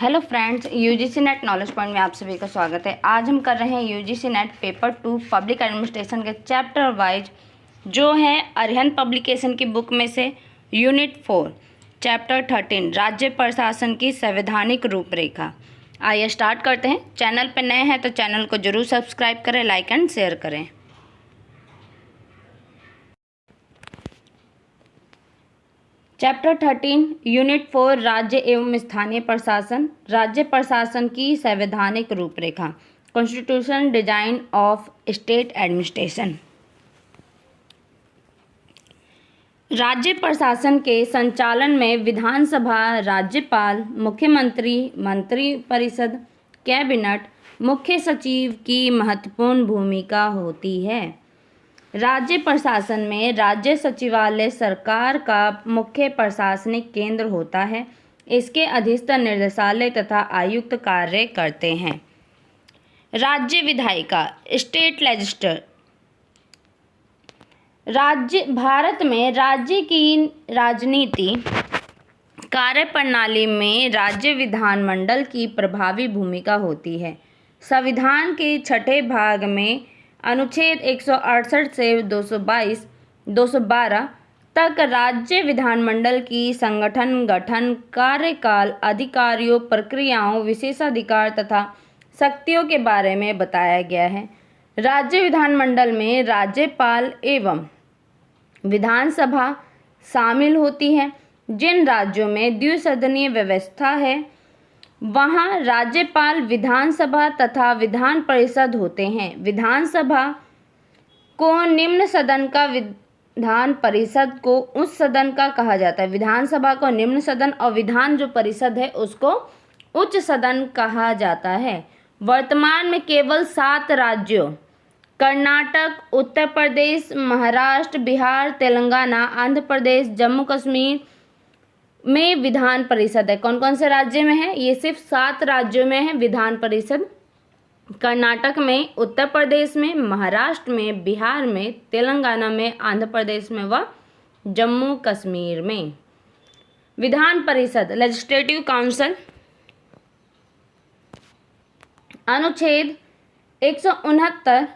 Hello friends, UGC net knowledge point में आप सभी का स्वागत है। आज हम कर रहे हैं UGC net paper 2 public administration के चैप्टर वाइज, जो है अरिहंत पब्लिकेशन की बुक में से यूनिट 4 चैप्टर 13 राज्य प्रशासन की संवैधानिक रूपरेखा। आइए स्टार्ट करते हैं। चैनल पर नए हैं तो चैनल को जरूर सब्सक्राइब करें, लाइक एंड शेयर करें। चैप्टर 13 यूनिट 4 राज्य एवं स्थानीय प्रशासन, राज्य प्रशासन की संवैधानिक रूपरेखा, constitution design of state administration. राज्य प्रशासन के संचालन में विधानसभा, राज्यपाल, मुख्यमंत्री, मंत्रिपरिषद, कैबिनेट, मुख्य सचिव की महत्वपूर्ण भूमिका होती है। राज्य प्रशासन में राज्य सचिवालय सरकार का मुख्य प्रशासनिक केंद्र होता है। इसके अधीनस्थ निर्देशालय तथा आयुक्त कार्य करते हैं। राज्य विधायिका, स्टेट लेजिस्लेचर। भारत में राज्य की राजनीति कार्यप्रणाली में राज्य विधानमंडल की प्रभावी भूमिका होती है। संविधान के छठे भाग में अनुच्छेद 168 से 212 तक राज्य विधानमंडल की संगठन, गठन, कार्यकाल, अधिकारियों, प्रक्रियाओं, विशेषाधिकार तथा शक्तियों के बारे में बताया गया है। राज्य विधानमंडल में राज्यपाल एवं विधानसभा शामिल होती है। जिन राज्यों में द्विसदनीय व्यवस्था है वहाँ राज्यपाल, विधानसभा तथा विधान परिषद होते हैं। विधानसभा को निम्न सदन का, विधान परिषद को उच्च सदन का कहा जाता है। विधानसभा को निम्न सदन और विधान जो परिषद है उसको उच्च सदन कहा जाता है। वर्तमान में केवल 7 राज्यों कर्नाटक, उत्तर प्रदेश, महाराष्ट्र, बिहार, तेलंगाना, आंध्र प्रदेश, जम्मू कश्मीर में विधान परिषद है। कौन कौन से राज्य में है? ये सिर्फ 7 राज्यों में है विधान परिषद। कर्नाटक में, उत्तर प्रदेश में, महाराष्ट्र में, बिहार में, तेलंगाना में, आंध्र प्रदेश में व जम्मू कश्मीर में। विधान परिषद, लेजिस्लेटिव काउंसिल, अनुच्छेद 169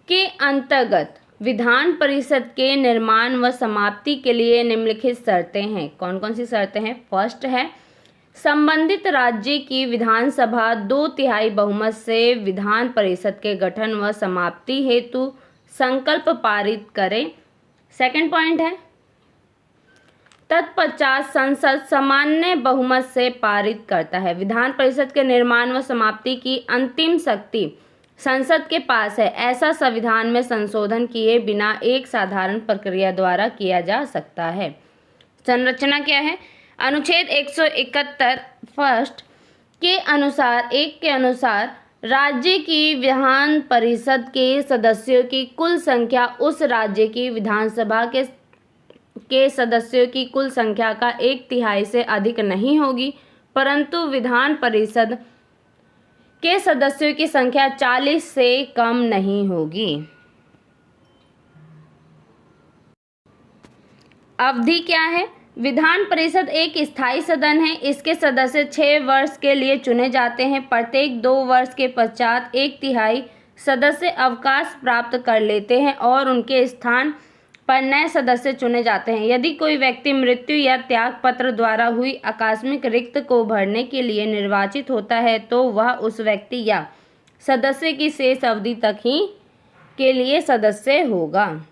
के अंतर्गत विधान परिषद के निर्माण व समाप्ति के लिए निम्नलिखित शर्तें हैं। कौन कौन सी शर्तें हैं? फर्स्ट है, संबंधित राज्य की विधानसभा 2/3 बहुमत से विधान परिषद के गठन व समाप्ति हेतु संकल्प पारित करे। सेकंड पॉइंट है, तत्पश्चात संसद सामान्य बहुमत से पारित करता है। विधान परिषद के निर्माण व समाप्ति की अंतिम शक्ति संसद के पास है। ऐसा संविधान में संशोधन किए बिना एक साधारण प्रक्रिया द्वारा किया जा सकता है। संरचना क्या है? अनुच्छेद 171 फर्स्ट के अनुसार राज्य की विधान परिषद के सदस्यों की कुल संख्या उस राज्य की विधानसभा के सदस्यों की कुल संख्या का 1/3 से अधिक नहीं होगी, परंतु विधान परिषद के सदस्यों की संख्या 40 से कम नहीं होगी। अवधि क्या है? विधान परिषद एक स्थायी सदन है। इसके सदस्य 6 वर्ष के लिए चुने जाते हैं। प्रत्येक 2 वर्ष के पश्चात 1/3 सदस्य अवकाश प्राप्त कर लेते हैं और उनके स्थान पर नए सदस्य चुने जाते हैं। यदि कोई व्यक्ति मृत्यु या त्याग पत्र द्वारा हुई आकस्मिक रिक्त को भरने के लिए निर्वाचित होता है तो वह उस व्यक्ति या सदस्य की शेष अवधि तक ही के लिए सदस्य होगा।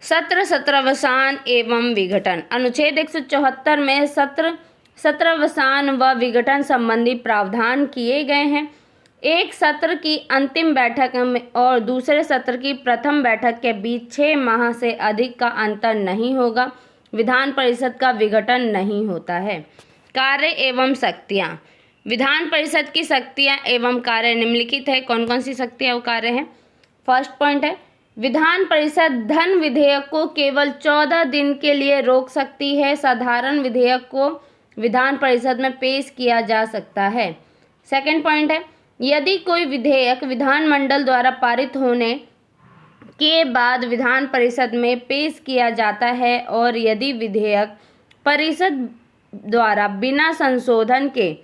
सत्र, सत्रावसान एवं विघटन। अनुच्छेद 174 में सत्रावसान व विघटन संबंधी प्रावधान किए गए हैं। एक सत्र की अंतिम बैठक में और दूसरे सत्र की प्रथम बैठक के बीच 6 माह से अधिक का अंतर नहीं होगा। विधान परिषद का विघटन नहीं होता है। कार्य एवं शक्तियाँ। विधान परिषद की शक्तियाँ एवं कार्य निम्नलिखित है। कौन कौन सी शक्तियाँ और कार्य हैं? फर्स्ट पॉइंट है, विधान परिषद धन विधेयक को केवल 14 दिन के लिए रोक सकती है। साधारण विधेयक को विधान परिषद में पेश किया जा सकता है। सेकंड पॉइंट है, यदि कोई विधेयक विधानमंडल द्वारा पारित होने के बाद विधान परिषद में पेश किया जाता है और यदि विधेयक परिषद द्वारा बिना संशोधन के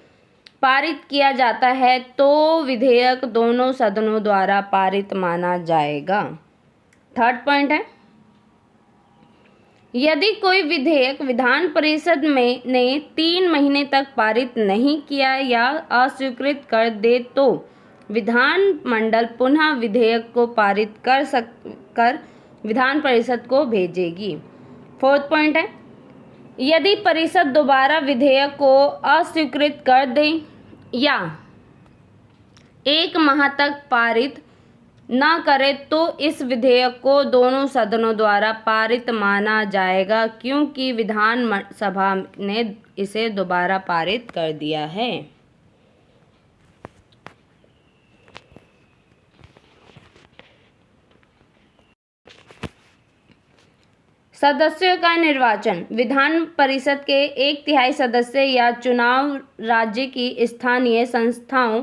पारित किया जाता है तो विधेयक दोनों सदनों द्वारा पारित माना जाएगा। थर्ड पॉइंट है, यदि कोई विधेयक विधान परिषद में ने 3 महीने तक पारित नहीं किया या अस्वीकृत कर दे तो विधानमंडल पुनः विधेयक को पारित कर विधान परिषद को भेजेगी। फोर्थ पॉइंट है, यदि परिषद दोबारा विधेयक को अस्वीकृत कर दे या 1 माह तक पारित न करे तो इस विधेयक को दोनों सदनों द्वारा पारित माना जाएगा, क्योंकि विधान सभा ने इसे दोबारा पारित कर दिया है। सदस्यों का निर्वाचन, विधान परिषद के 1/3 सदस्य या चुनाव राज्य की स्थानीय संस्थाओं,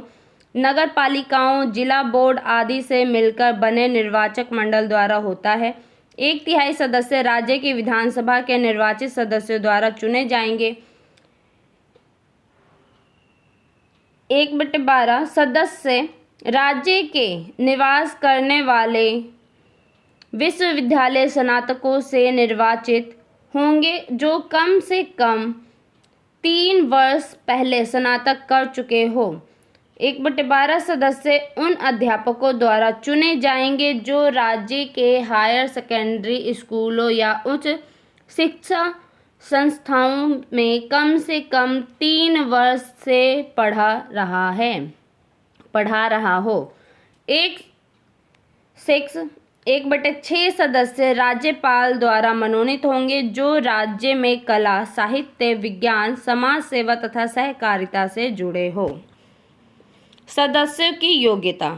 नगर पालिकाओं, जिला बोर्ड आदि से मिलकर बने निर्वाचक मंडल द्वारा होता है। 1/3 सदस्य राज्य की विधानसभा के निर्वाचित सदस्यों द्वारा चुने जाएंगे। 1/12 सदस्य राज्य के निवास करने वाले विश्वविद्यालय स्नातकों से निर्वाचित होंगे जो कम से कम 3 वर्ष पहले स्नातक कर चुके हो। 1/12 सदस्य उन अध्यापकों द्वारा चुने जाएंगे जो राज्य के हायर सेकेंडरी स्कूलों या उच्च शिक्षा संस्थाओं में कम से कम 3 वर्ष से पढ़ा रहा हो। 1/6 सदस्य राज्यपाल द्वारा मनोनीत होंगे जो राज्य में कला, साहित्य, विज्ञान, समाज सेवा तथा सहकारिता से जुड़े हो। सदस्यों की योग्यता,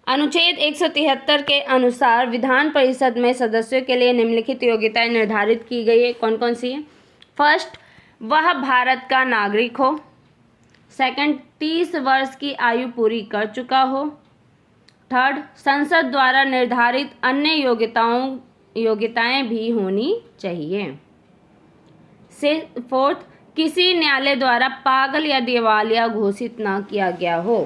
अनुच्छेद 173 के अनुसार विधान परिषद में सदस्यों के लिए निम्नलिखित योग्यताएं निर्धारित की गई है। कौन कौन सी है? फर्स्ट, वह भारत का नागरिक हो। सेकंड, 30 वर्ष की आयु पूरी कर चुका हो। थर्ड, संसद द्वारा निर्धारित अन्य योग्यताएं भी होनी चाहिए। फोर्थ, किसी न्यायालय द्वारा पागल या दिवालिया घोषित न किया गया हो।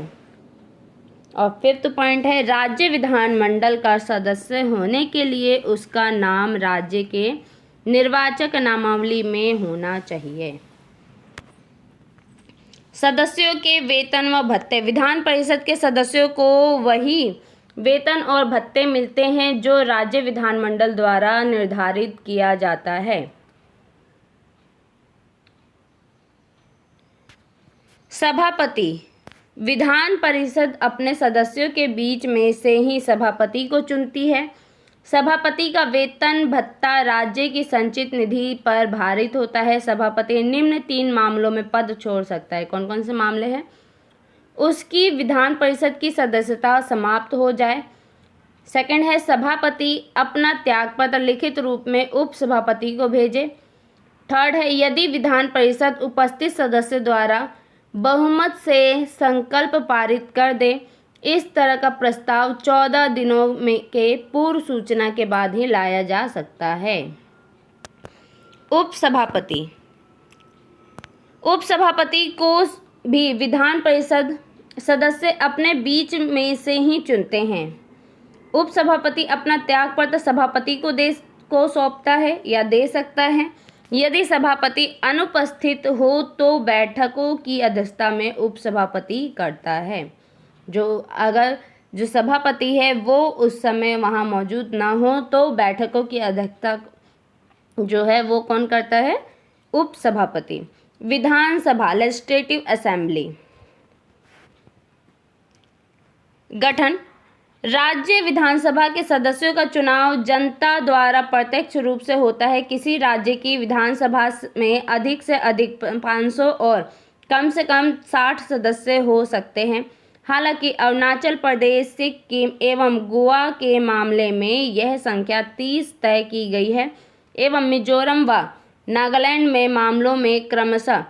और फिफ्थ पॉइंट है, राज्य विधानमंडल का सदस्य होने के लिए उसका नाम राज्य के निर्वाचक नामावली में होना चाहिए। सदस्यों के वेतन व भत्ते, विधान परिषद के सदस्यों को वही वेतन और भत्ते मिलते हैं जो राज्य विधानमंडल द्वारा निर्धारित किया जाता है। सभापति, विधान परिषद अपने सदस्यों के बीच में से ही सभापति को चुनती है। सभापति का वेतन भत्ता राज्य की संचित निधि पर भारित होता है। सभापति निम्न 3 मामलों में पद छोड़ सकता है। कौन कौन से मामले हैं? उसकी विधान परिषद की सदस्यता समाप्त हो जाए। सेकंड है, सभापति अपना त्यागपत्र लिखित रूप में उप सभापति को भेजे। थर्ड है, यदि विधान परिषद उपस्थित सदस्य द्वारा बहुमत से संकल्प पारित कर दे। इस तरह का प्रस्ताव 14 दिनों के पूर्व सूचना के बाद ही लाया जा सकता है। उपसभापति को भी विधान परिषद सदस्य अपने बीच में से ही चुनते हैं। उपसभापति अपना त्यागपत्र सभापति को सौंपता है या दे सकता है। यदि सभापति अनुपस्थित हो तो बैठकों की अध्यक्षता में उपसभापति करता है। अगर जो सभापति है वो उस समय वहाँ मौजूद ना हो तो बैठकों की अध्यक्षता जो है वो कौन करता है? उपसभापति। विधानसभा, लेजिस्लेटिव असेंबली। गठन, राज्य विधानसभा के सदस्यों का चुनाव जनता द्वारा प्रत्यक्ष रूप से होता है। किसी राज्य की विधानसभा में अधिक से अधिक 500 और कम से कम 60 सदस्य हो सकते हैं। हालांकि अरुणाचल प्रदेश, सिक्किम एवं गोवा के मामले में यह संख्या 30 तय की गई है एवं मिजोरम व नागालैंड में मामलों में क्रमशः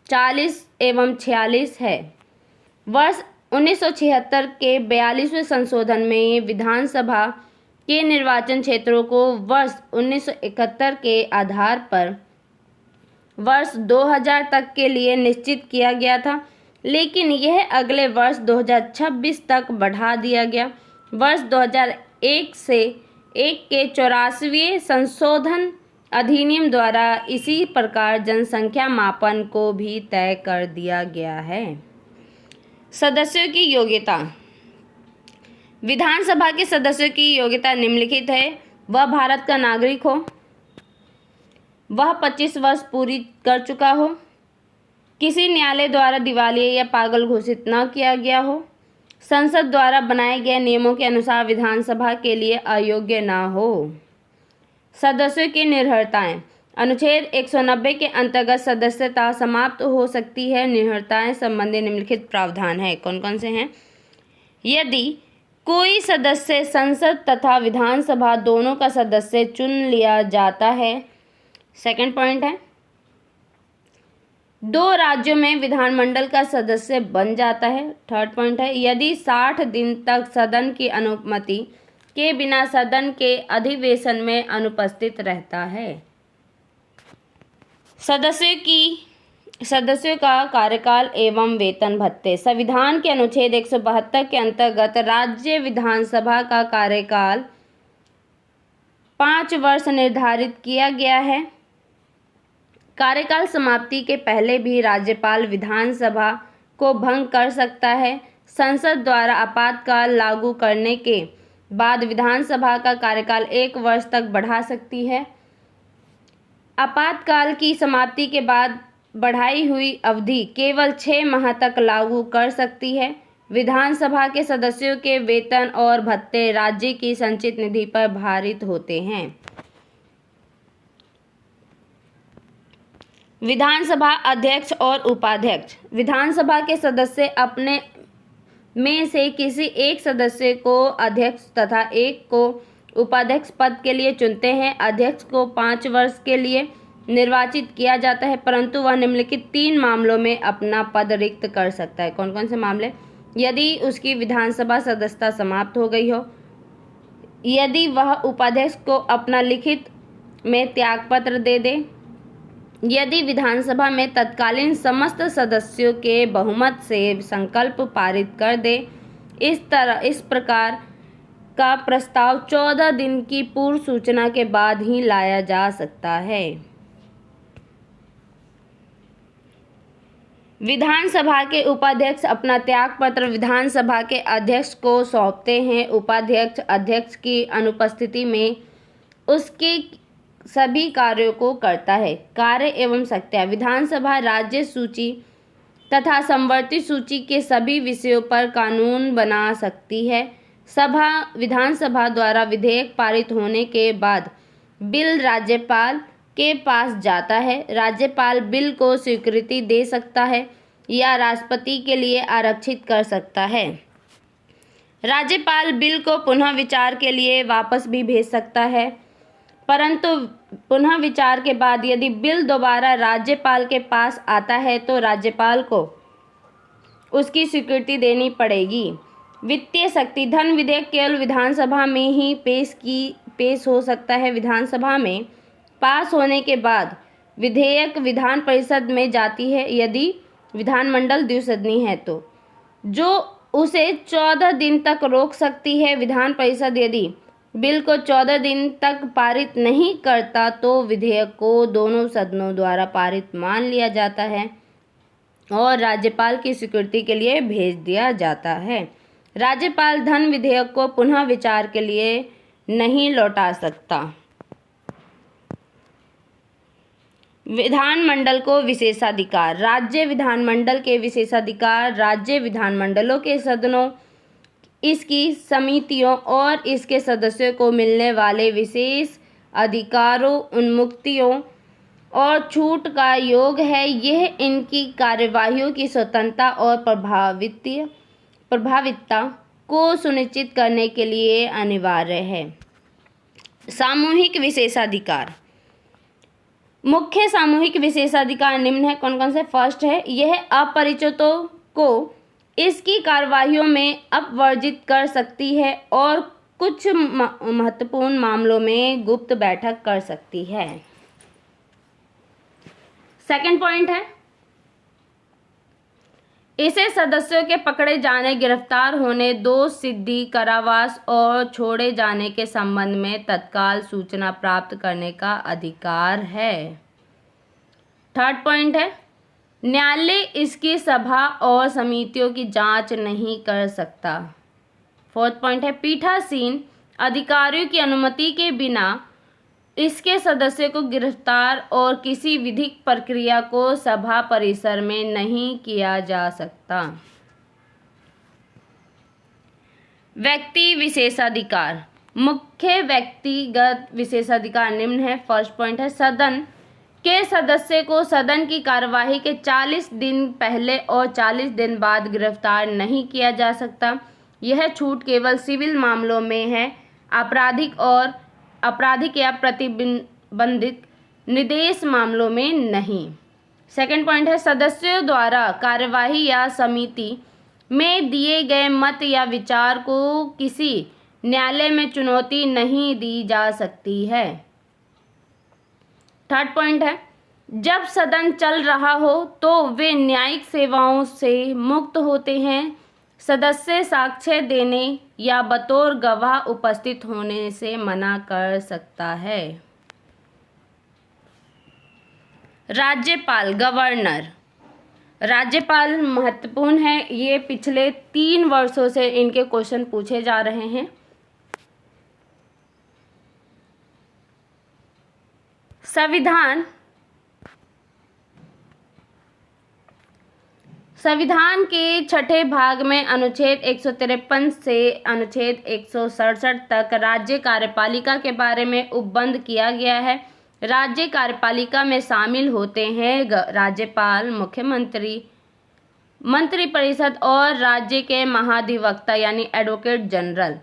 40 एवं 46 है। वर्ष 1976 के 42वें संशोधन में विधानसभा के निर्वाचन क्षेत्रों को वर्ष 1971 के आधार पर वर्ष 2000 तक के लिए निश्चित किया गया था, लेकिन यह अगले वर्ष 2026 तक बढ़ा दिया गया। वर्ष 2001 से 1 के 84वें संशोधन अधिनियम द्वारा इसी प्रकार जनसंख्या मापन को भी तय कर दिया गया है। सदस्यों की योग्यता। विधानसभा के सदस्यों की योग्यता निम्नलिखित है। वह भारत का नागरिक हो, वह 25 वर्ष पूरी कर चुका हो, किसी न्यायालय द्वारा दिवालिया या पागल घोषित न किया गया हो, संसद द्वारा बनाए गए नियमों के अनुसार विधानसभा के लिए अयोग्य न हो। सदस्यों की निर्भरताएं। अनुच्छेद 190 के अंतर्गत सदस्यता समाप्त हो सकती है। निर्भरताएं संबंधी निम्नलिखित प्रावधान है। कौन कौन से हैं? यदि कोई सदस्य संसद तथा विधानसभा दोनों का सदस्य चुन लिया जाता है। सेकंड पॉइंट है, 2 राज्यों में विधानमंडल का सदस्य बन जाता है। थर्ड पॉइंट है, यदि 60 दिन तक सदन की अनुमति के बिना सदन के अधिवेशन में अनुपस्थित रहता है। सदस्यों का कार्यकाल एवं वेतन भत्ते। संविधान के अनुच्छेद 172 के अंतर्गत राज्य विधानसभा का कार्यकाल 5 वर्ष निर्धारित किया गया है। कार्यकाल समाप्ति के पहले भी राज्यपाल विधानसभा को भंग कर सकता है। संसद द्वारा आपातकाल लागू करने के बाद विधानसभा का कार्यकाल 1 वर्ष तक बढ़ा सकती है। आपातकाल की समाप्ति के बाद बढ़ाई हुई अवधि केवल 6 माह तक लागू कर सकती है। विधानसभा के सदस्यों के वेतन और भत्ते राज्य की संचित निधि पर भारित होते हैं। विधानसभा अध्यक्ष और उपाध्यक्ष। विधानसभा के सदस्य अपने में से किसी एक सदस्य को अध्यक्ष तथा एक को उपाध्यक्ष पद के लिए चुनते हैं। अध्यक्ष को 5 वर्ष के लिए निर्वाचित किया जाता है, परंतु वह निम्नलिखित 3 मामलों में अपना पद रिक्त कर सकता है। कौन कौन से मामले? यदि उसकी विधानसभा सदस्यता समाप्त हो गई हो, यदि वह उपाध्यक्ष को अपना लिखित में त्यागपत्र दे दे, यदि विधानसभा में तत्कालीन समस्त सदस्यों के बहुमत से संकल्प पारित कर दे। इस प्रकार का प्रस्ताव 14 दिन की पूर्व सूचना के बाद ही लाया जा सकता है। विधानसभा के उपाध्यक्ष अपना त्यागपत्र विधानसभा के अध्यक्ष को सौंपते हैं। उपाध्यक्ष अध्यक्ष की अनुपस्थिति में उसके सभी कार्यों को करता है। कार्य एवं शक्तियाँ। विधानसभा राज्य सूची तथा संवर्ती सूची के सभी विषयों पर कानून बना सकती है। विधानसभा द्वारा विधेयक पारित होने के बाद बिल राज्यपाल के पास जाता है। राज्यपाल बिल को स्वीकृति दे सकता है या राष्ट्रपति के लिए आरक्षित कर सकता है। राज्यपाल बिल को पुनः विचार के लिए वापस भी भेज सकता है, परंतु पुनः विचार के बाद यदि बिल दोबारा राज्यपाल के पास आता है तो राज्यपाल को उसकी स्वीकृति देनी पड़ेगी। वित्तीय शक्ति। धन विधेयक केवल विधानसभा में ही पेश हो सकता है। विधानसभा में पास होने के बाद विधेयक विधान परिषद में जाती है। यदि विधानमंडल द्विसदनीय है तो जो उसे 14 दिन तक रोक सकती है। विधान परिषद यदि बिल को 14 दिन तक पारित नहीं करता तो विधेयक को दोनों सदनों द्वारा पारित मान लिया जाता है और राज्यपाल की स्वीकृति के लिए भेज दिया जाता है। राज्यपाल धन विधेयक को पुनः विचार के लिए नहीं लौटा सकता। विधानमंडल को विशेषाधिकार। राज्य विधानमंडल के विशेषाधिकार राज्य विधानमंडलों के सदनों, इसकी समितियों और इसके सदस्यों को मिलने वाले विशेष अधिकारों, उन्मुक्तियों और छूट का योग है। यह इनकी कार्यवाहियों की स्वतंत्रता और प्रभाविता को सुनिश्चित करने के लिए अनिवार्य है। सामूहिक विशेषाधिकार। मुख्य सामूहिक विशेषाधिकार निम्न है। कौन कौन से? फर्स्ट है, यह अपरिचितों को इसकी कार्यवाहियों में अपवर्जित कर सकती है और कुछ महत्वपूर्ण मामलों में गुप्त बैठक कर सकती है। सेकंड पॉइंट है, इसे सदस्यों के पकड़े जाने, गिरफ्तार होने, दोष सिद्धि, कारावास और छोड़े जाने के संबंध में तत्काल सूचना प्राप्त करने का अधिकार है। थर्ड पॉइंट है, न्यायालय इसकी सभा और समितियों की जांच नहीं कर सकता। फोर्थ पॉइंट है, पीठासीन अधिकारियों की अनुमति के बिना इसके सदस्य को गिरफ्तार और किसी विधिक प्रक्रिया को सभा परिसर में नहीं किया जा सकता। व्यक्ति विशेषाधिकार, मुख्य व्यक्तिगत विशेषाधिकार निम्न है। फर्स्ट पॉइंट है, सदन के सदस्य को सदन की कार्यवाही के 40 दिन पहले और 40 दिन बाद गिरफ्तार नहीं किया जा सकता। यह छूट केवल सिविल मामलों में है, आपराधिक या प्रतिबंधित निर्देश मामलों में नहीं। सेकंड पॉइंट है, सदस्यों द्वारा कार्यवाही या समिति में दिए गए मत या विचार को किसी न्यायालय में चुनौती नहीं दी जा सकती है। थर्ड पॉइंट है, जब सदन चल रहा हो तो वे न्यायिक सेवाओं से मुक्त होते हैं। सदस्य साक्ष्य देने या बतौर गवाह उपस्थित होने से मना कर सकता है। राज्यपाल, गवर्नर। राज्यपाल महत्वपूर्ण है, ये पिछले 3 वर्षों से इनके क्वेश्चन पूछे जा रहे हैं। संविधान के छठे भाग में अनुच्छेद 153 से अनुच्छेद 167 तक राज्य कार्यपालिका के बारे में उपबंध किया गया है। राज्य कार्यपालिका में शामिल होते हैं राज्यपाल, मुख्यमंत्री, मंत्रिपरिषद और राज्य के महाधिवक्ता यानी एडवोकेट जनरल।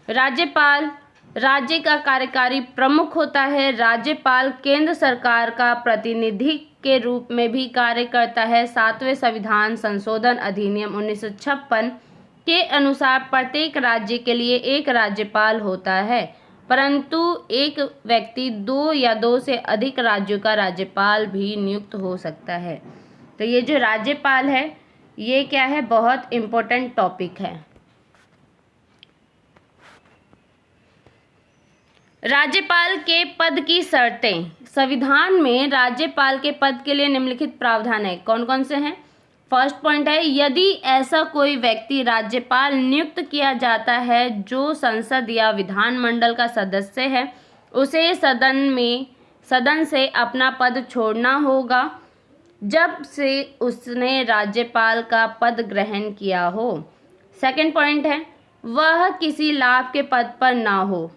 राज्यपाल राज्य का कार्यकारी प्रमुख होता है। राज्यपाल केंद्र सरकार का प्रतिनिधि के रूप में भी कार्य करता है। 7वें संविधान संशोधन अधिनियम 1956 के अनुसार प्रत्येक राज्य के लिए एक राज्यपाल होता है, परंतु एक व्यक्ति 2 या 2 से अधिक राज्यों का राज्यपाल भी नियुक्त हो सकता है। तो ये जो राज्यपाल है ये क्या है, बहुत इम्पोर्टेंट टॉपिक है। राज्यपाल के पद की शर्तें। संविधान में राज्यपाल के पद के लिए निम्नलिखित प्रावधान है। कौन कौन से हैं? फर्स्ट पॉइंट है, यदि ऐसा कोई व्यक्ति राज्यपाल नियुक्त किया जाता है जो संसद या विधानमंडल का सदस्य है, उसे सदन से अपना पद छोड़ना होगा जब से उसने राज्यपाल का पद ग्रहण किया हो। सेकंड पॉइंट है, वह किसी लाभ के पद पर ना हो।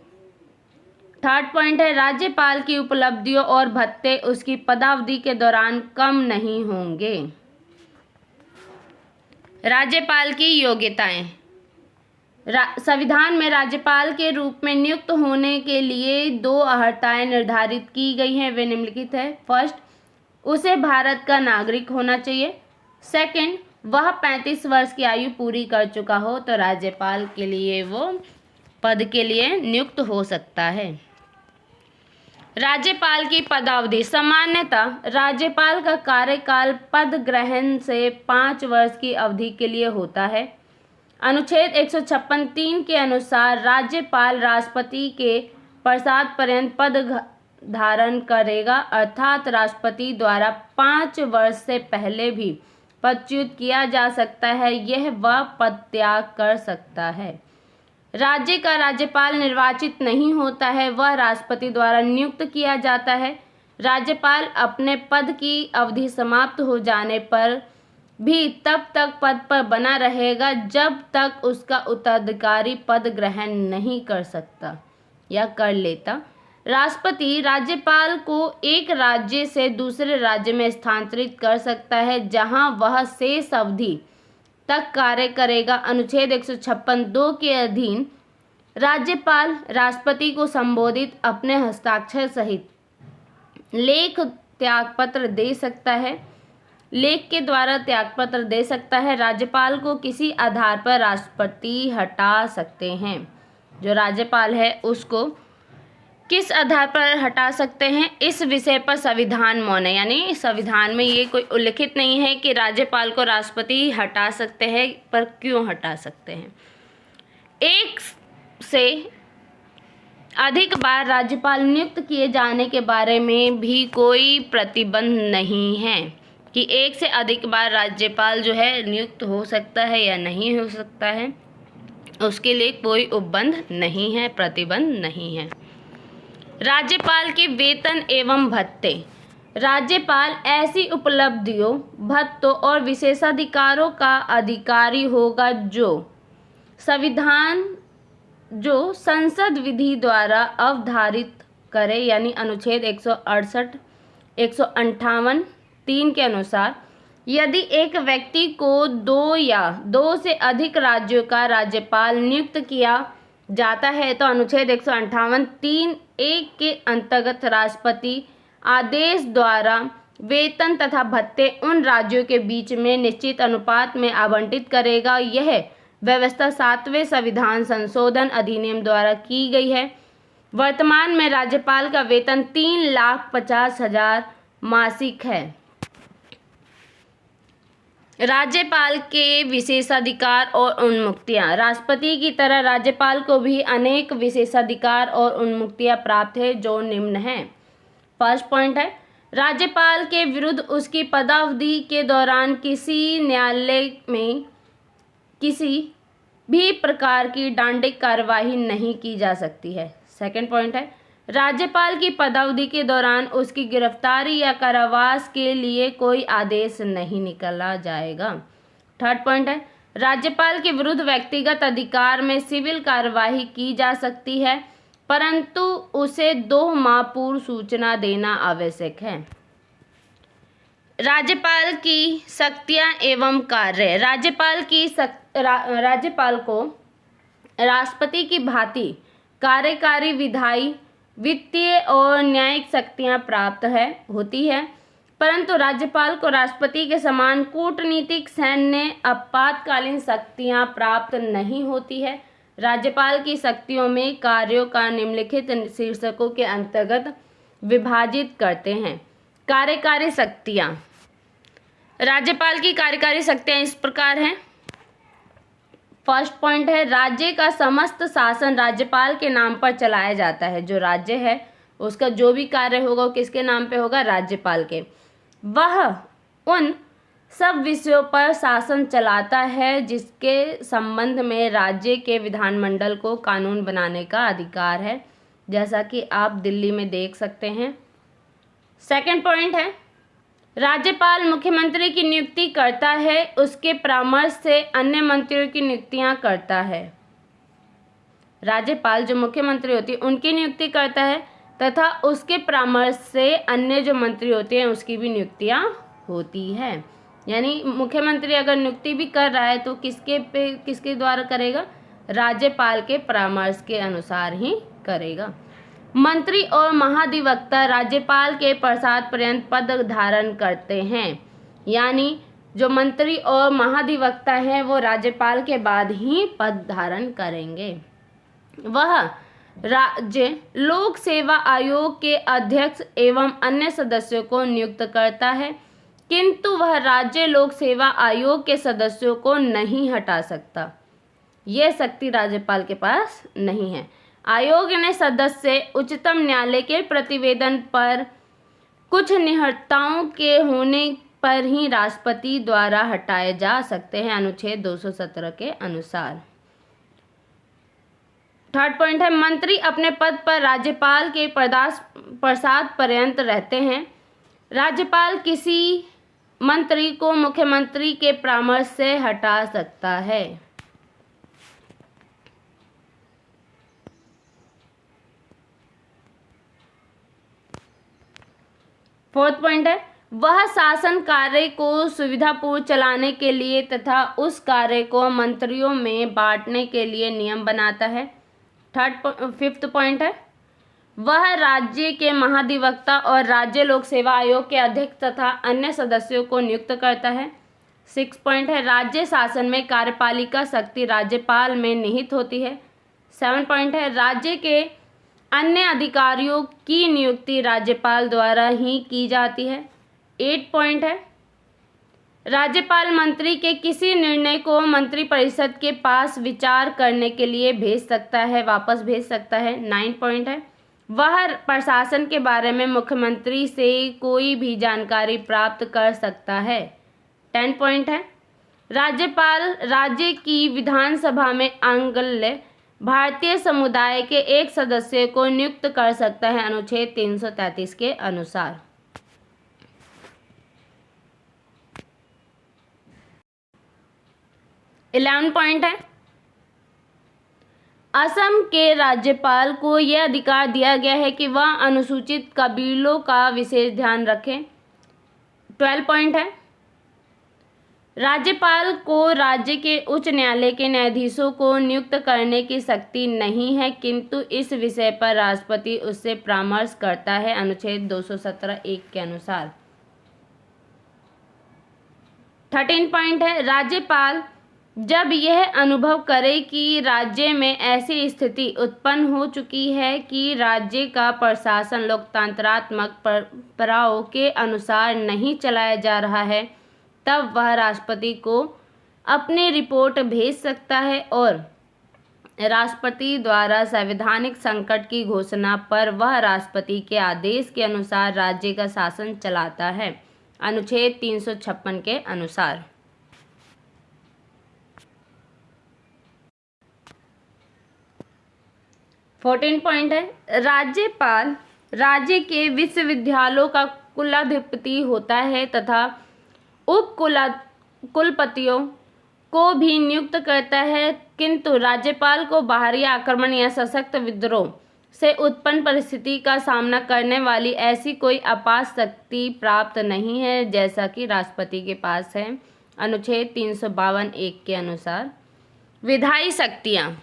थर्ड पॉइंट है, राज्यपाल की उपलब्धियों और भत्ते उसकी पदावधि के दौरान कम नहीं होंगे। राज्यपाल की योग्यताएं। संविधान में राज्यपाल के रूप में नियुक्त होने के लिए 2 अर्हताएं निर्धारित की गई हैं, वे निम्नलिखित है। फर्स्ट, उसे भारत का नागरिक होना चाहिए। सेकंड, वह 35 वर्ष की आयु पूरी कर चुका हो तो राज्यपाल के लिए वो पद के लिए नियुक्त हो सकता है। राज्यपाल की पदावधि। सामान्यतः राज्यपाल का कार्यकाल पद ग्रहण से 5 वर्ष की अवधि के लिए होता है। अनुच्छेद 156(3) के अनुसार राज्यपाल राष्ट्रपति के प्रसाद पर्यंत पद धारण करेगा, अर्थात राष्ट्रपति द्वारा 5 वर्ष से पहले भी पदच्युत किया जा सकता है, यह वह पद त्याग कर सकता है। राज्य का राज्यपाल निर्वाचित नहीं होता है, वह राष्ट्रपति द्वारा नियुक्त किया जाता है। राज्यपाल अपने पद की अवधि समाप्त हो जाने पर भी तब तक पद पर बना रहेगा जब तक उसका उत्तराधिकारी पद ग्रहण नहीं कर सकता या कर लेता। राष्ट्रपति राज्यपाल को एक राज्य से दूसरे राज्य में स्थानांतरित कर सकता है जहां वह शेष अवधि तक कार्य करेगा। अनुच्छेद 156(2) के अधीन राज्यपाल राष्ट्रपति को संबोधित अपने हस्ताक्षर सहित लेख त्यागपत्र दे सकता है, लेख के द्वारा त्यागपत्र दे सकता है। राज्यपाल को किसी आधार पर राष्ट्रपति हटा सकते हैं। जो राज्यपाल है उसको किस आधार पर हटा सकते हैं, इस विषय पर संविधान मौन है, यानी संविधान में ये कोई उल्लिखित नहीं है कि राज्यपाल को राष्ट्रपति हटा सकते हैं, पर क्यों हटा सकते हैं। एक से अधिक बार राज्यपाल नियुक्त किए जाने के बारे में भी कोई प्रतिबंध नहीं है कि एक से अधिक बार राज्यपाल जो है नियुक्त हो सकता है या नहीं हो सकता है, उसके लिए कोई उपबंध नहीं है, प्रतिबंध नहीं है। राज्यपाल के वेतन एवं भत्ते। राज्यपाल ऐसी उपलब्धियों, भत्तों और विशेषाधिकारों का अधिकारी होगा जो संसद विधि द्वारा अवधारित करे, यानी अनुच्छेद 168, 158, 3 के अनुसार। यदि एक व्यक्ति को 2 या 2 से अधिक राज्यों का राज्यपाल नियुक्त किया जाता है तो अनुच्छेद 158, 3 1 के अंतर्गत राष्ट्रपति आदेश द्वारा वेतन तथा भत्ते उन राज्यों के बीच में निश्चित अनुपात में आवंटित करेगा। यह व्यवस्था 7वें संविधान संशोधन अधिनियम द्वारा की गई है। वर्तमान में राज्यपाल का वेतन 3,50,000 मासिक है। राज्यपाल के विशेषाधिकार और उन्मुक्तियां। राष्ट्रपति की तरह राज्यपाल को भी अनेक विशेषाधिकार और उन्मुक्तियां प्राप्त है, जो निम्न हैं। फर्स्ट पॉइंट है, राज्यपाल के विरुद्ध उसकी पदावधि के दौरान किसी न्यायालय में किसी भी प्रकार की दंडिक कार्यवाही नहीं की जा सकती है। सेकंड पॉइंट है, राज्यपाल की पदावधि के दौरान उसकी गिरफ्तारी या कारावास के लिए कोई आदेश नहीं निकाला जाएगा। थर्ड पॉइंट है, राज्यपाल के विरुद्ध व्यक्तिगत अधिकार में सिविल कार्यवाही की जा सकती है, परंतु उसे 2 माह पूर्व सूचना देना आवश्यक है। राज्यपाल की शक्तियां एवं कार्य। राज्यपाल को राष्ट्रपति की भांति कार्यकारी, विधायी, वित्तीय और न्यायिक शक्तियां प्राप्त होती है, परंतु राज्यपाल को राष्ट्रपति के समान कूटनीतिक, सैन्य, आपातकालीन शक्तियां प्राप्त नहीं होती है। राज्यपाल की शक्तियों में कार्यों का निम्नलिखित शीर्षकों के अंतर्गत विभाजित करते हैं। कार्यकारी शक्तियां। राज्यपाल की कार्यकारी शक्तियां इस प्रकार हैं। फर्स्ट पॉइंट है, राज्य का समस्त शासन राज्यपाल के नाम पर चलाया जाता है। जो राज्य है उसका जो भी कार्य होगा वो किसके नाम पे होगा, राज्यपाल के। वह उन सब विषयों पर शासन चलाता है जिसके संबंध में राज्य के विधानमंडल को कानून बनाने का अधिकार है, जैसा कि आप दिल्ली में देख सकते हैं। सेकंड पॉइंट है, राज्यपाल मुख्यमंत्री की नियुक्ति करता है, उसके परामर्श से अन्य मंत्रियों की नियुक्तियां करता है। राज्यपाल जो मुख्यमंत्री होती है उनकी नियुक्ति करता है तथा उसके परामर्श से अन्य जो मंत्री होते हैं उसकी भी नियुक्तियां होती है। यानी मुख्यमंत्री अगर नियुक्ति भी कर रहा है तो किसके द्वारा करेगा, राज्यपाल के परामर्श के अनुसार ही करेगा। मंत्री और महाधिवक्ता राज्यपाल के पश्चात पर्यंत पद धारण करते हैं, यानी जो मंत्री और महाधिवक्ता हैं वो राज्यपाल के बाद ही पद धारण करेंगे। वह राज्य लोक सेवा आयोग के अध्यक्ष एवं अन्य सदस्यों को नियुक्त करता है, किंतु वह राज्य लोक सेवा आयोग के सदस्यों को नहीं हटा सकता। यह शक्ति राज्यपाल के पास नहीं है। आयोग ने सदस्य उच्चतम न्यायालय के प्रतिवेदन पर कुछ निहत्ताओं के होने पर ही राष्ट्रपति द्वारा हटाए जा सकते हैं, अनुच्छेद 217 के अनुसार। थर्ड पॉइंट है, मंत्री अपने पद पर राज्यपाल के पश्चात पर्यंत रहते हैं। राज्यपाल किसी मंत्री को मुख्यमंत्री के परामर्श से हटा सकता है। फोर्थ पॉइंट है, वह शासन कार्य को सुविधापूर्ण चलाने के लिए तथा उस कार्य को मंत्रियों में बांटने के लिए नियम बनाता है। फिफ्थ पॉइंट है, वह राज्य के महाधिवक्ता और राज्य लोक सेवा आयोग के अध्यक्ष तथा अन्य सदस्यों को नियुक्त करता है। 6 पॉइंट है, राज्य शासन में कार्यपालिका शक्ति राज्यपाल में निहित होती है। 7 पॉइंट है, राज्य के अन्य अधिकारियों की नियुक्ति राज्यपाल द्वारा ही की जाती है। 8 पॉइंट है, राज्यपाल मंत्री के किसी निर्णय को मंत्रिपरिषद के पास विचार करने के लिए भेज सकता है, वापस भेज सकता है। 9 पॉइंट है, वह प्रशासन के बारे में मुख्यमंत्री से कोई भी जानकारी प्राप्त कर सकता है। 10 पॉइंट है, राज्यपाल राज्य की विधानसभा में आंग्ल भारतीय समुदाय के एक सदस्य को नियुक्त कर सकता है, अनुच्छेद 333 के अनुसार। इलेवन पॉइंट है, असम के राज्यपाल को यह अधिकार दिया गया है कि वह अनुसूचित कबीलों का विशेष ध्यान रखें। 12 पॉइंट है, राज्यपाल को राज्य के उच्च न्यायालय के न्यायाधीशों को नियुक्त करने की शक्ति नहीं है, किंतु इस विषय पर राष्ट्रपति उससे परामर्श करता है, अनुच्छेद 217(1) के अनुसार। 13 पॉइंट है, राज्यपाल जब यह अनुभव करे कि राज्य में ऐसी स्थिति उत्पन्न हो चुकी है कि राज्य का प्रशासन लोकतंत्रात्मक परंपराओं के अनुसार नहीं चलाया जा रहा है, तब वह राष्ट्रपति को अपनी रिपोर्ट भेज सकता है और राष्ट्रपति द्वारा संवैधानिक संकट की घोषणा पर वह राष्ट्रपति के आदेश के अनुसार राज्य का शासन चलाता है, अनुच्छेद 356 के अनुसार। फोर्टीन पॉइंट है, राज्यपाल राज्य के विश्वविद्यालयों का कुलाधिपति होता है तथा उप कुलपतियों को भी नियुक्त करता है, किंतु राज्यपाल को बाहरी आक्रमण या सशक्त विद्रोह से उत्पन्न परिस्थिति का सामना करने वाली ऐसी कोई आपात शक्ति प्राप्त नहीं है, जैसा कि राष्ट्रपति के पास है, अनुच्छेद 352(1) के अनुसार। विधायी शक्तियाँ,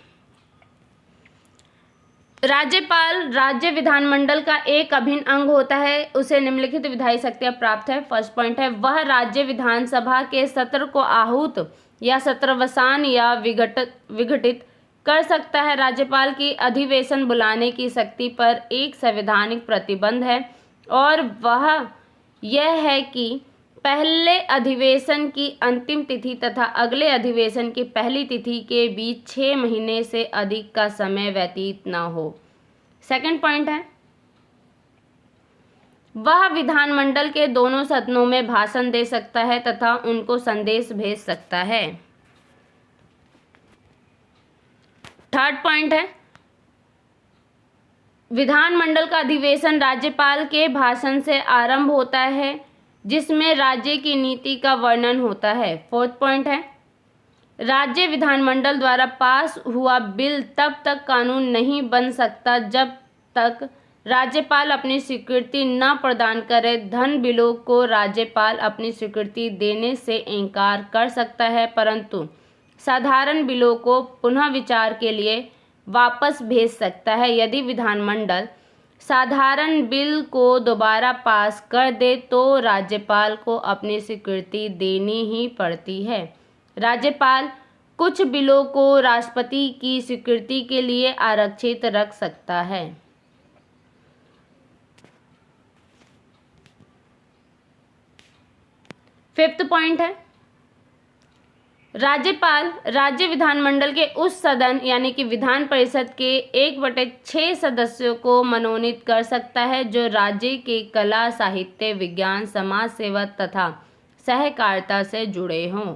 राज्यपाल राज्य विधानमंडल का एक अभिन्न अंग होता है, उसे निम्नलिखित विधायी शक्तियाँ प्राप्त है। फर्स्ट पॉइंट है, वह राज्य विधानसभा के सत्र को आहूत या सत्रवसान या विघटित कर सकता है। राज्यपाल की अधिवेशन बुलाने की शक्ति पर एक संवैधानिक प्रतिबंध है और वह यह है कि पहले अधिवेशन की अंतिम तिथि तथा अगले अधिवेशन की पहली तिथि के बीच 6 महीने से अधिक का समय व्यतीत न हो। सेकंड पॉइंट है, वह विधानमंडल के दोनों सदनों में भाषण दे सकता है तथा उनको संदेश भेज सकता है। थर्ड पॉइंट है, विधानमंडल का अधिवेशन राज्यपाल के भाषण से आरंभ होता है जिसमें राज्य की नीति का वर्णन होता है। फोर्थ पॉइंट है, राज्य विधानमंडल द्वारा पास हुआ बिल तब तक कानून नहीं बन सकता जब तक राज्यपाल अपनी स्वीकृति न प्रदान करे। धन बिलों को राज्यपाल अपनी स्वीकृति देने से इनकार कर सकता है, परंतु साधारण बिलों को पुनः विचार के लिए वापस भेज सकता है। यदि विधानमंडल साधारण बिल को दोबारा पास कर दे तो राज्यपाल को अपनी स्वीकृति देनी ही पड़ती है। राज्यपाल कुछ बिलों को राष्ट्रपति की स्वीकृति के लिए आरक्षित रख सकता है। फिफ्थ पॉइंट है, राज्यपाल राज्य विधानमंडल के उस सदन यानी कि विधान परिषद के 1/6 सदस्यों को मनोनीत कर सकता है जो राज्य के कला, साहित्य, विज्ञान, समाज सेवा तथा सहकारिता से जुड़े हों।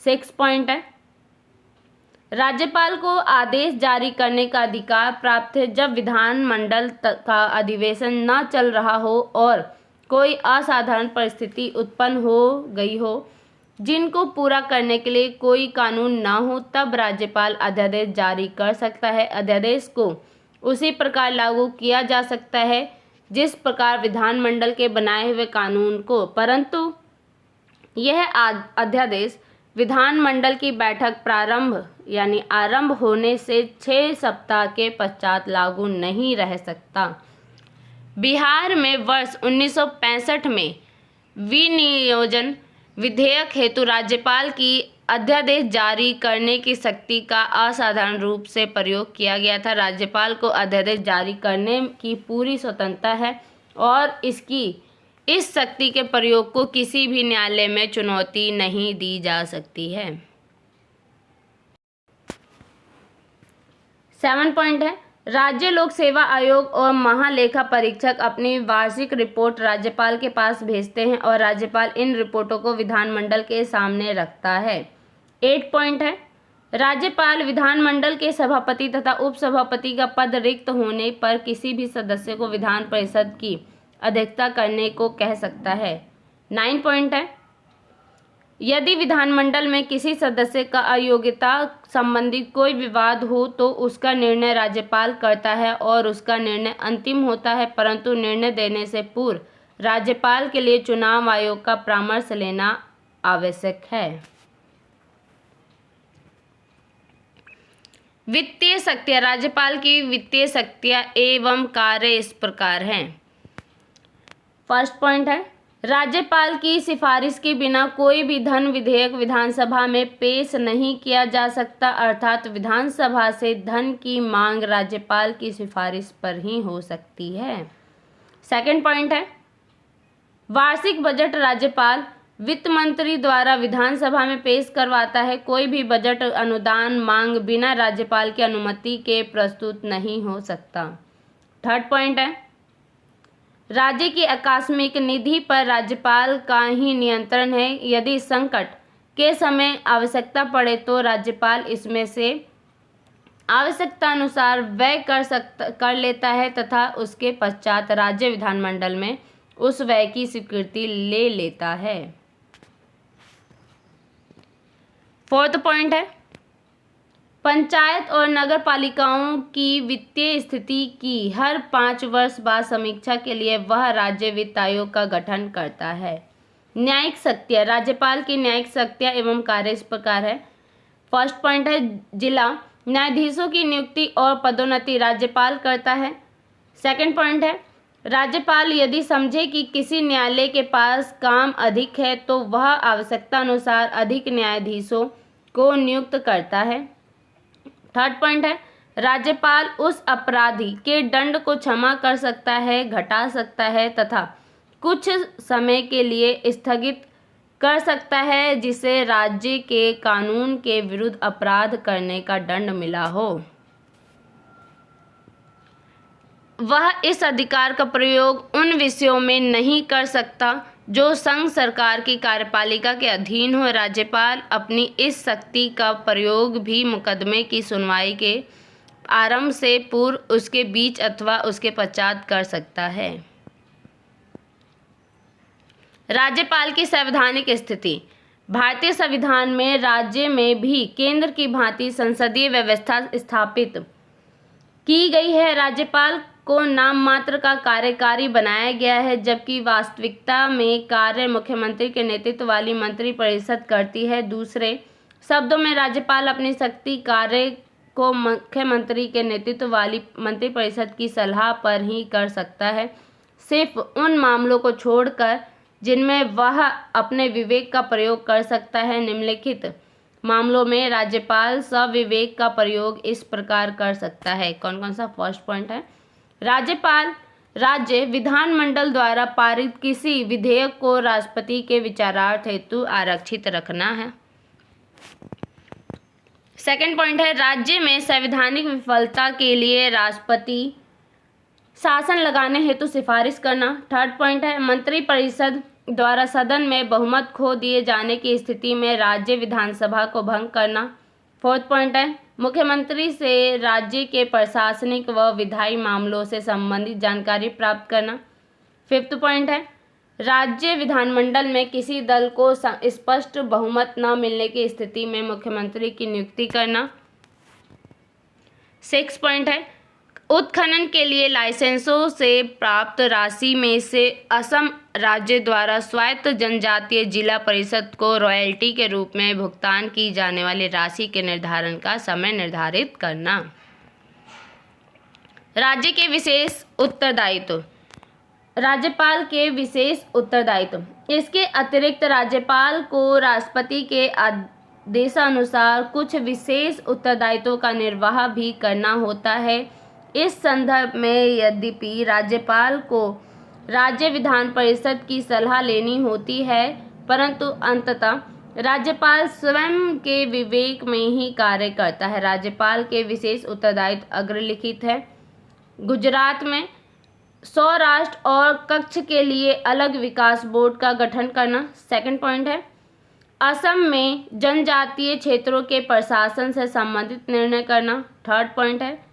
6 पॉइंट है, राज्यपाल को आदेश जारी करने का अधिकार प्राप्त है जब विधानमंडल का अधिवेशन न चल रहा हो और कोई असाधारण परिस्थिति उत्पन्न हो गई हो जिनको पूरा करने के लिए कोई कानून न हो, तब राज्यपाल अध्यादेश जारी कर सकता है। अध्यादेश को उसी प्रकार लागू किया जा सकता है जिस प्रकार विधानमंडल के बनाए हुए कानून को, परंतु यह अध्यादेश विधानमंडल की बैठक आरंभ होने से 6 सप्ताह के पश्चात लागू नहीं रह सकता। बिहार में वर्ष 1965 में विनियोजन विधेयक हेतु राज्यपाल की अध्यादेश जारी करने की शक्ति का असाधारण रूप से प्रयोग किया गया था। राज्यपाल को अध्यादेश जारी करने की पूरी स्वतंत्रता है और इस शक्ति के प्रयोग को किसी भी न्यायालय में चुनौती नहीं दी जा सकती है। 7 पॉइंट है, राज्य लोक सेवा आयोग और महालेखा परीक्षक अपनी वार्षिक रिपोर्ट राज्यपाल के पास भेजते हैं और राज्यपाल इन रिपोर्टों को विधानमंडल के सामने रखता है। 8 पॉइंट है, राज्यपाल विधानमंडल के सभापति तथा उपसभापति का पद रिक्त होने पर किसी भी सदस्य को विधान परिषद की अध्यक्षता करने को कह सकता है। 9 पॉइंट है, यदि विधानमंडल में किसी सदस्य का अयोग्यता संबंधी कोई विवाद हो तो उसका निर्णय राज्यपाल करता है और उसका निर्णय अंतिम होता है, परंतु निर्णय देने से पूर्व राज्यपाल के लिए चुनाव आयोग का परामर्श लेना आवश्यक है। वित्तीय शक्तियाँ। राज्यपाल की वित्तीय शक्तियाँ एवं कार्य इस प्रकार हैं। फर्स्ट पॉइंट है, राज्यपाल की सिफारिश के बिना कोई भी धन विधेयक विधानसभा में पेश नहीं किया जा सकता, अर्थात विधानसभा से धन की मांग राज्यपाल की सिफारिश पर ही हो सकती है। सेकंड पॉइंट है, वार्षिक बजट राज्यपाल वित्त मंत्री द्वारा विधानसभा में पेश करवाता है। कोई भी बजट अनुदान मांग बिना राज्यपाल की अनुमति के प्रस्तुत नहीं हो सकता। थर्ड पॉइंट है, राज्य की आकस्मिक निधि पर राज्यपाल का ही नियंत्रण है। यदि संकट के समय आवश्यकता पड़े तो राज्यपाल इसमें से आवश्यकता अनुसार व्यय कर लेता है तथा उसके पश्चात राज्य विधानमंडल में उस व्यय की स्वीकृति ले लेता है। फोर्थ पॉइंट है, पंचायत और नगर पालिकाओं की वित्तीय स्थिति की हर 5 वर्ष बाद समीक्षा के लिए वह राज्य वित्त आयोग का गठन करता है। न्यायिक शक्तियाँ। राज्यपाल की न्यायिक शक्तियाँ एवं कार्य इस प्रकार है। फर्स्ट पॉइंट है, जिला न्यायाधीशों की नियुक्ति और पदोन्नति राज्यपाल करता है। सेकंड पॉइंट है, राज्यपाल यदि समझे कि किसी न्यायालय के पास काम अधिक है तो वह आवश्यकता अनुसार अधिक न्यायाधीशों को नियुक्त करता है। थर्ड पॉइंट है, राज्यपाल उस अपराधी के दंड को क्षमा कर सकता है, घटा सकता है तथा कुछ समय के लिए स्थगित कर सकता है जिसे राज्य के कानून के विरुद्ध अपराध करने का दंड मिला हो। वह इस अधिकार का प्रयोग उन विषयों में नहीं कर सकता जो संघ सरकार की कार्यपालिका के अधीन हो। राज्यपाल अपनी इस शक्ति का प्रयोग भी मुकदमे की सुनवाई के आरंभ से पूर्व, उसके बीच अथवा उसके पश्चात कर सकता है। राज्यपाल की संवैधानिक स्थिति। भारतीय संविधान में राज्य में भी केंद्र की भांति संसदीय व्यवस्था स्थापित की गई है। राज्यपाल को नाम मात्र का कार्यकारी बनाया गया है, जबकि वास्तविकता में कार्य मुख्यमंत्री के नेतृत्व वाली मंत्रिपरिषद करती है। दूसरे शब्दों में राज्यपाल अपनी शक्ति कार्य को मुख्यमंत्री के नेतृत्व वाली मंत्रिपरिषद की सलाह पर ही कर सकता है, सिर्फ उन मामलों को छोड़कर जिनमें वह अपने विवेक का प्रयोग कर सकता है। निम्नलिखित मामलों में राज्यपाल सविवेक का प्रयोग इस प्रकार कर सकता है। कौन कौन सा? फर्स्ट पॉइंट है, राज्यपाल राज्य विधानमंडल द्वारा पारित किसी विधेयक को राष्ट्रपति के विचारार्थ हेतु आरक्षित रखना है। सेकंड पॉइंट है, राज्य में संवैधानिक विफलता के लिए राष्ट्रपति शासन लगाने हेतु सिफारिश करना। थर्ड पॉइंट है, मंत्रिपरिषद द्वारा सदन में बहुमत खो दिए जाने की स्थिति में राज्य विधानसभा को भंग करना। फोर्थ पॉइंट है, मुख्यमंत्री से राज्य के प्रशासनिक व विधायी मामलों से संबंधित जानकारी प्राप्त करना। फिफ्थ पॉइंट है, राज्य विधानमंडल में किसी दल को स्पष्ट बहुमत न मिलने की स्थिति में मुख्यमंत्री की नियुक्ति करना। सिक्स पॉइंट है, उत्खनन के लिए लाइसेंसों से प्राप्त राशि में से असम राज्य द्वारा स्वायत्त जनजातीय जिला परिषद को रॉयल्टी के रूप में भुगतान की जाने वाली राशि के निर्धारण का समय निर्धारित करना। राज्य के विशेष उत्तरदायित्व। राज्यपाल के विशेष उत्तरदायित्व। इसके अतिरिक्त राज्यपाल को राष्ट्रपति के देशानुसार कुछ विशेष उत्तरदायित्वों का निर्वाह भी करना होता है। इस संदर्भ में यद्यपि राज्यपाल को राज्य विधान परिषद की सलाह लेनी होती है, परंतु अंततः राज्यपाल स्वयं के विवेक में ही कार्य करता है। राज्यपाल के विशेष उत्तरदायित्व अग्रलिखित है। गुजरात में सौराष्ट्र और कच्छ के लिए अलग विकास बोर्ड का गठन करना, सेकंड पॉइंट है। असम में जनजातीय क्षेत्रों के प्रशासन से संबंधित निर्णय करना, थर्ड पॉइंट है।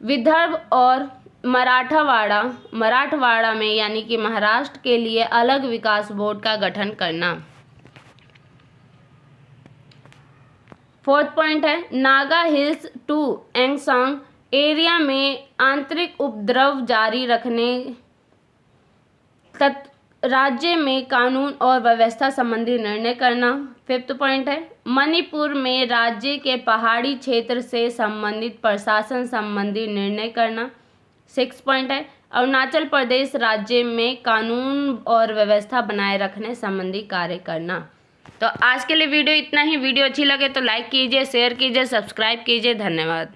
विदर्भ और मराठवाड़ा में यानी कि महाराष्ट्र के लिए अलग विकास बोर्ड का गठन करना, फोर्थ पॉइंट है। नागा हिल्स टू एंगसांग एरिया में आंतरिक उपद्रव जारी रखने राज्य में कानून और व्यवस्था संबंधी निर्णय करना, फिफ्थ पॉइंट है। मणिपुर में राज्य के पहाड़ी क्षेत्र से संबंधित प्रशासन संबंधी निर्णय करना, सिक्स पॉइंट है। अरुणाचल प्रदेश राज्य में कानून और व्यवस्था बनाए रखने संबंधी कार्य करना। तो आज के लिए वीडियो इतना ही। वीडियो अच्छी लगे तो लाइक कीजिए, शेयर कीजिए, सब्सक्राइब कीजिए। धन्यवाद।